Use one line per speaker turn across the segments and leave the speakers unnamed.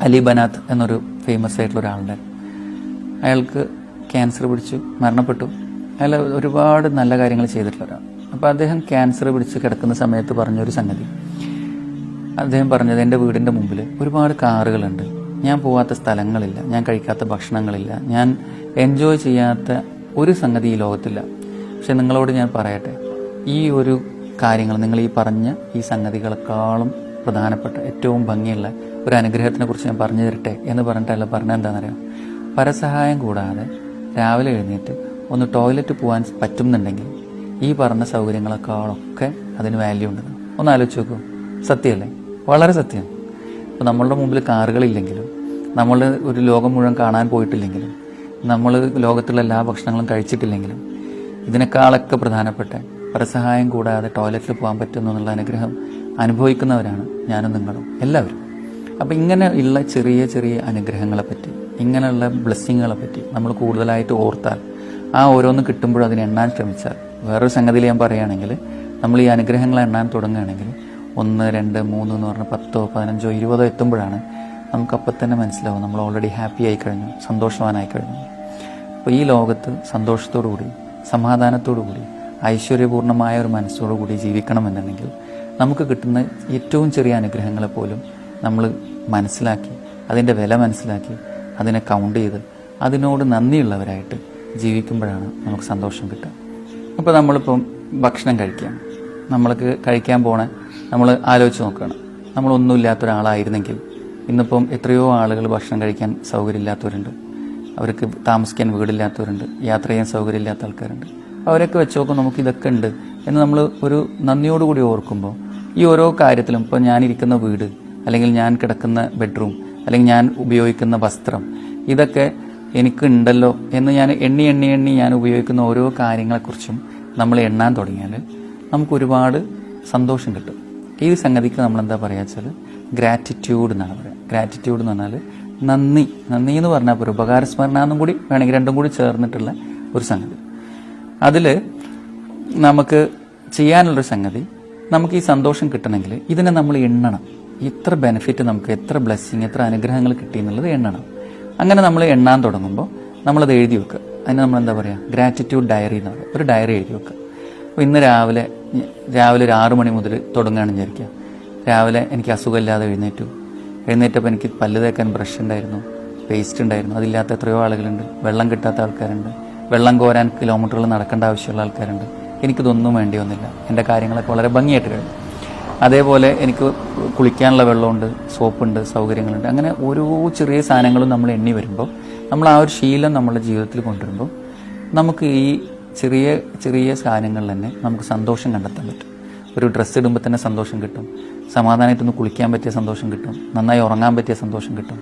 അലി ബനാത്ത് എന്നൊരു ഫേമസ് ആയിട്ടുള്ള ഒരാളുടെ അയാൾക്ക് ക്യാൻസർ പിടിച്ചു മരണപ്പെട്ടു. അയാൾ ഒരുപാട് നല്ല കാര്യങ്ങൾ ചെയ്തിട്ടുള്ള ഒരാൾ. അപ്പോൾ അദ്ദേഹം ക്യാൻസർ പിടിച്ച് കിടക്കുന്ന സമയത്ത് പറഞ്ഞൊരു സംഗതി, അദ്ദേഹം പറഞ്ഞത്, എൻ്റെ വീടിൻ്റെ മുമ്പിൽ ഒരുപാട് കാറുകളുണ്ട്, ഞാൻ പോവാത്ത സ്ഥലങ്ങളില്ല, ഞാൻ കഴിക്കാത്ത ഭക്ഷണങ്ങളില്ല, ഞാൻ എൻജോയ് ചെയ്യാത്ത ഒരു സംഗതി ഈ ലോകത്തില്ല. പക്ഷെ നിങ്ങളോട് ഞാൻ പറയട്ടെ, ഈ ഒരു കാര്യങ്ങൾ, നിങ്ങൾ ഈ പറഞ്ഞ ഈ സംഗതികളെക്കാളും പ്രധാനപ്പെട്ട ഏറ്റവും ഭംഗിയുള്ള ഒരു അനുഗ്രഹത്തിനെ കുറിച്ച് ഞാൻ പറഞ്ഞു തരട്ടെ എന്ന് പറഞ്ഞിട്ടല്ല പറഞ്ഞത്. എന്താണെന്നറിയാം, പരസഹായം കൂടാതെ രാവിലെ എഴുന്നേറ്റ് ഒന്ന് ടോയ്ലറ്റ് പോകാൻ പറ്റുന്നുണ്ടെങ്കിൽ ഈ പറഞ്ഞ സൗകര്യങ്ങളെക്കാളൊക്കെ അതിന് വാല്യൂ ഉണ്ട്. ഒന്ന് ആലോചിച്ച് നോക്കൂ. സത്യമല്ലേ? വളരെ സത്യം. ഇപ്പോൾ നമ്മളുടെ മുമ്പിൽ കാറുകളില്ലെങ്കിലും, നമ്മൾ ഒരു ലോകം മുഴുവൻ കാണാൻ പോയിട്ടില്ലെങ്കിലും, നമ്മൾ ലോകത്തുള്ള എല്ലാ ഭക്ഷണങ്ങളും കഴിച്ചിട്ടില്ലെങ്കിലും, ഇതിനേക്കാളൊക്കെ പ്രധാനപ്പെട്ട പരസഹായം കൂടാതെ ടോയ്ലറ്റിൽ പോകാൻ പറ്റുന്നു എന്നുള്ള അനുഗ്രഹം അനുഭവിക്കുന്നവരാണ് ഞാനും നിങ്ങളും എല്ലാവരും. അപ്പം ഇങ്ങനെയുള്ള ചെറിയ ചെറിയ അനുഗ്രഹങ്ങളെപ്പറ്റി, ഇങ്ങനെയുള്ള ബ്ലെസ്സിങ്ങുകളെ പറ്റി നമ്മൾ കൂടുതലായിട്ട് ഓർത്താൽ, ആ ഓരോന്ന് കിട്ടുമ്പോഴും അതിന് എണ്ണാൻ ശ്രമിച്ചാൽ, വേറൊരു സംഗതിയിൽ ഞാൻ പറയുകയാണെങ്കിൽ, നമ്മൾ ഈ അനുഗ്രഹങ്ങൾ എണ്ണാൻ തുടങ്ങുകയാണെങ്കിൽ 1, 2, 3 എന്ന് പറഞ്ഞാൽ 10, 15, 20 എത്തുമ്പോഴാണ് നമുക്കപ്പം തന്നെ മനസ്സിലാവും നമ്മൾ ഓൾറെഡി ഹാപ്പി ആയി കഴിഞ്ഞു, സന്തോഷവാനായി കഴിഞ്ഞു. അപ്പോൾ ഈ ലോകത്ത് സന്തോഷത്തോടു കൂടി, സമാധാനത്തോടു കൂടി, ഐശ്വര്യപൂർണ്ണമായ ഒരു മനസ്സോടു കൂടി ജീവിക്കണമെന്നുണ്ടെങ്കിൽ നമുക്ക് കിട്ടുന്ന ഏറ്റവും ചെറിയ അനുഗ്രഹങ്ങളെ പോലും നമ്മൾ മനസ്സിലാക്കി, അതിൻ്റെ വില മനസ്സിലാക്കി, അതിനെ കൗണ്ട് ചെയ്ത് അതിനോട് നന്ദിയുള്ളവരായിട്ട് ജീവിക്കുമ്പോഴാണ് നമുക്ക് സന്തോഷം കിട്ടുക. അപ്പോൾ നമ്മളിപ്പം ഭക്ഷണം കഴിക്കുകയാണ്, നമ്മൾക്ക് കഴിക്കാൻ പോണേ നമ്മൾ ആലോചിച്ച് നോക്കുകയാണ്. നമ്മളൊന്നുമില്ലാത്ത ഒരാളായിരുന്നെങ്കിൽ ഇന്നിപ്പം എത്രയോ ആളുകൾ ഭക്ഷണം കഴിക്കാൻ സൗകര്യമില്ലാത്തവരുണ്ട്, അവർക്ക് താമസിക്കാൻ വീടില്ലാത്തവരുണ്ട്, യാത്ര ചെയ്യാൻ സൗകര്യമില്ലാത്ത ആൾക്കാരുണ്ട്. അവരൊക്കെ വെച്ച് നോക്കും നമുക്ക് ഇതൊക്കെ ഉണ്ട് എന്ന് നമ്മൾ ഒരു നന്ദിയോടുകൂടി ഓർക്കുമ്പോൾ ഈ ഓരോ കാര്യത്തിലും, ഇപ്പോൾ ഞാനിരിക്കുന്ന വീട്, അല്ലെങ്കിൽ ഞാൻ കിടക്കുന്ന ബെഡ്റൂം, അല്ലെങ്കിൽ ഞാൻ ഉപയോഗിക്കുന്ന വസ്ത്രം, ഇതൊക്കെ എനിക്കുണ്ടല്ലോ എന്ന് ഞാൻ എണ്ണി എണ്ണി എണ്ണി ഞാൻ ഉപയോഗിക്കുന്ന ഓരോ കാര്യങ്ങളെക്കുറിച്ചും നമ്മൾ എണ്ണാൻ തുടങ്ങിയാൽ നമുക്ക് ഒരുപാട് സന്തോഷം കിട്ടും. ഈ സംഗതിക്ക് നമ്മളെന്താ പറയുക വെച്ചാൽ ഗ്രാറ്റിറ്റ്യൂഡ് എന്നാണ് പറയുക. ഗ്രാറ്റിറ്റ്യൂഡ് എന്ന് പറഞ്ഞാൽ നന്ദി. നന്ദി എന്ന് പറഞ്ഞാൽ ഒരു ഉപകാരസ്മരണ എന്നും കൂടി വേണമെങ്കിൽ, രണ്ടും കൂടി ചേർന്നിട്ടുള്ള ഒരു സംഗതി. അതിൽ നമുക്ക് ചെയ്യാനുള്ളൊരു സംഗതി, നമുക്ക് ഈ സന്തോഷം കിട്ടണമെങ്കിൽ ഇതിനെ നമ്മൾ എണ്ണണം. എത്ര ബെനിഫിറ്റ് നമുക്ക്, എത്ര ബ്ലെസ്സിങ്, എത്ര അനുഗ്രഹങ്ങൾ കിട്ടി എന്നുള്ളത് എണ്ണണം. അങ്ങനെ നമ്മൾ എണ്ണാൻ തുടങ്ങുമ്പോൾ നമ്മളത് എഴുതി വെക്കുക. അതിന് നമ്മൾ എന്താ പറയുക, ഗ്രാറ്റിറ്റ്യൂഡ് ഡയറി എന്ന് പറയുക. ഒരു ഡയറി എഴുതി വെക്കുക. അപ്പോൾ ഇന്ന് രാവിലെ ഒരു 6 മണി മുതൽ തുടങ്ങുകയാണെന്ന് വിചാരിക്കുക. രാവിലെ എനിക്ക് അസുഖമില്ലാതെ എഴുന്നേറ്റപ്പോൾ എനിക്ക് പല്ല് തേക്കാൻ ബ്രഷ് ഉണ്ടായിരുന്നു, പേസ്റ്റ് ഉണ്ടായിരുന്നു. അതില്ലാത്ത എത്രയോ ആളുകളുണ്ട്. വെള്ളം കിട്ടാത്ത ആൾക്കാരുണ്ട്. വെള്ളം കോരാൻ കിലോമീറ്ററുകൾ നടക്കേണ്ട ആവശ്യമുള്ള ആൾക്കാരുണ്ട്. എനിക്കിതൊന്നും വേണ്ടി വന്നില്ല. എൻ്റെ കാര്യങ്ങളൊക്കെ വളരെ ഭംഗിയായിട്ട് കഴിഞ്ഞു. അതേപോലെ എനിക്ക് കുളിക്കാനുള്ള വെള്ളമുണ്ട്, സോപ്പുണ്ട്, സൗകര്യങ്ങളുണ്ട്. അങ്ങനെ ഓരോ ചെറിയ സാധനങ്ങളും നമ്മൾ എണ്ണി വരുമ്പോൾ, നമ്മൾ ആ ഒരു ശീലം നമ്മുടെ ജീവിതത്തിൽ കൊണ്ടുവരുമ്പോൾ നമുക്ക് ഈ ചെറിയ ചെറിയ സാധനങ്ങളിൽ തന്നെ നമുക്ക് സന്തോഷം കണ്ടെത്താൻ പറ്റും. ഒരു ഡ്രസ്സ് ഇടുമ്പോൾ തന്നെ സന്തോഷം കിട്ടും, സമാധാനമായിട്ടൊന്ന് കുളിക്കാൻ പറ്റിയ സന്തോഷം കിട്ടും, നന്നായി ഉറങ്ങാൻ പറ്റിയ സന്തോഷം കിട്ടും,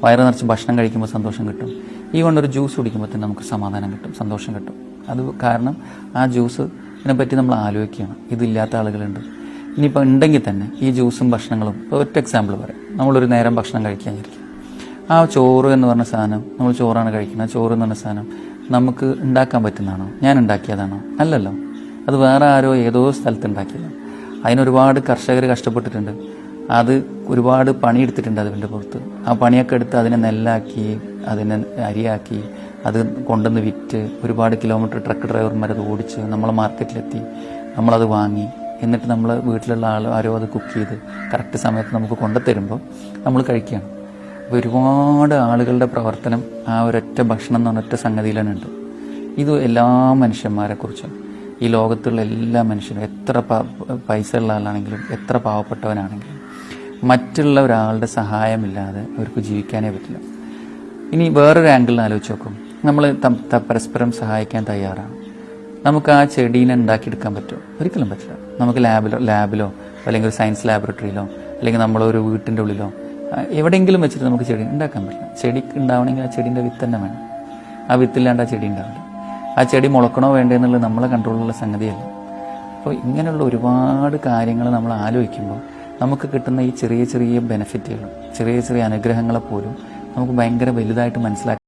വയറ് നിറച്ച് ഭക്ഷണം കഴിക്കുമ്പോൾ സന്തോഷം കിട്ടും. ഈ കൊണ്ടൊരു ജ്യൂസ് കുടിക്കുമ്പോൾ തന്നെ നമുക്ക് സമാധാനം കിട്ടും, സന്തോഷം കിട്ടും. അത് കാരണം ആ ജ്യൂസിനെ പറ്റി നമ്മൾ ആലോചിക്കുകയാണ്. ഇതില്ലാത്ത ആളുകളുണ്ട്. ഇനിയിപ്പോൾ ഉണ്ടെങ്കിൽ തന്നെ ഈ ജ്യൂസും ഭക്ഷണങ്ങളും, ഇപ്പോൾ ഒറ്റ എക്സാമ്പിൾ പറയാം. നമ്മളൊരു നേരം ഭക്ഷണം കഴിക്കാനിരിക്കും. ആ ചോറ് എന്ന് പറഞ്ഞ സാധനം, നമ്മൾ ചോറാണ് കഴിക്കുന്നത്. ചോറ് എന്ന് പറഞ്ഞ സാധനം നമുക്ക് ഉണ്ടാക്കാൻ പറ്റുന്നതാണോ? ഞാൻ ഉണ്ടാക്കിയതാണോ? അല്ലല്ലോ. അത് വേറെ ആരോ ഏതോ സ്ഥലത്ത് ഉണ്ടാക്കിയതാണ്. അതിനൊരുപാട് കർഷകർ കഷ്ടപ്പെട്ടിട്ടുണ്ട്. അത് ഒരുപാട് പണിയെടുത്തിട്ടുണ്ട് അതിൻ്റെ പുറത്ത്. ആ പണിയൊക്കെ എടുത്ത് അതിനെ നെല്ലാക്കി, അതിനെ അരിയാക്കി, അത് കൊണ്ടുവന്ന് വിറ്റ്, ഒരുപാട് കിലോമീറ്റർ ട്രക്ക് ഡ്രൈവർമാരത് ഓടിച്ച് നമ്മളെ മാർക്കറ്റിലെത്തി, നമ്മളത് വാങ്ങി, എന്നിട്ട് നമ്മൾ വീട്ടിലുള്ള ആരോ അത് കുക്ക് ചെയ്ത് കറക്റ്റ് സമയത്ത് നമുക്ക് കൊണ്ടുത്തരുമ്പോൾ നമ്മൾ കഴിക്കുകയാണ്. അപ്പോൾ ഒരുപാട് ആളുകളുടെ പ്രവർത്തനം ആ ഒരൊറ്റ ഭക്ഷണം എന്ന് പറഞ്ഞൊറ്റ സംഗതിയിലാണ് ഉണ്ട്. ഇത് എല്ലാ മനുഷ്യന്മാരെക്കുറിച്ചും, ഈ ലോകത്തുള്ള എല്ലാ മനുഷ്യരും, എത്ര പൈസ ഉള്ള ആളാണെങ്കിലും, എത്ര പാവപ്പെട്ടവനാണെങ്കിലും, മറ്റുള്ള ഒരാളുടെ സഹായമില്ലാതെ അവർക്ക് ജീവിക്കാനേ പറ്റില്ല. ഇനി വേറൊരു ആംഗിളിൽ ആലോചിച്ച് നോക്കും. നമ്മൾ പരസ്പരം സഹായിക്കാൻ തയ്യാറാണ്. നമുക്ക് ആ ചെടീനെ ഉണ്ടാക്കിയെടുക്കാൻ പറ്റുമോ? ഒരിക്കലും പറ്റില്ല. നമുക്ക് ലാബിലോ അല്ലെങ്കിൽ ഒരു സയൻസ് ലാബറട്ടറിയിലോ അല്ലെങ്കിൽ നമ്മളൊരു വീട്ടിൻ്റെ ഉള്ളിലോ എവിടെയെങ്കിലും വെച്ചിട്ട് നമുക്ക് ചെടി ഉണ്ടാക്കാൻ പറ്റില്ല. ചെടി ഉണ്ടാവണമെങ്കിൽ ആ ചെടീൻ്റെ വിത്ത് തന്നെ വേണം. ആ വിത്തില്ലാണ്ട് ആ ചെടി ഉണ്ടാവില്ല. ആ ചെടി മുളക്കണോ വേണ്ടേ എന്നുള്ളത് നമ്മളെ കൺട്രോളിലുള്ള സംഗതിയല്ല. അപ്പോൾ ഇങ്ങനെയുള്ള ഒരുപാട് കാര്യങ്ങൾ നമ്മൾ ആലോചിക്കുമ്പോൾ നമുക്ക് കിട്ടുന്ന ഈ ചെറിയ ചെറിയ ബെനിഫിറ്റുകൾ, ചെറിയ ചെറിയ അനുഗ്രഹങ്ങളെ പോലും നമുക്ക് ഭയങ്കര വലുതായിട്ട് മനസ്സിലാക്കി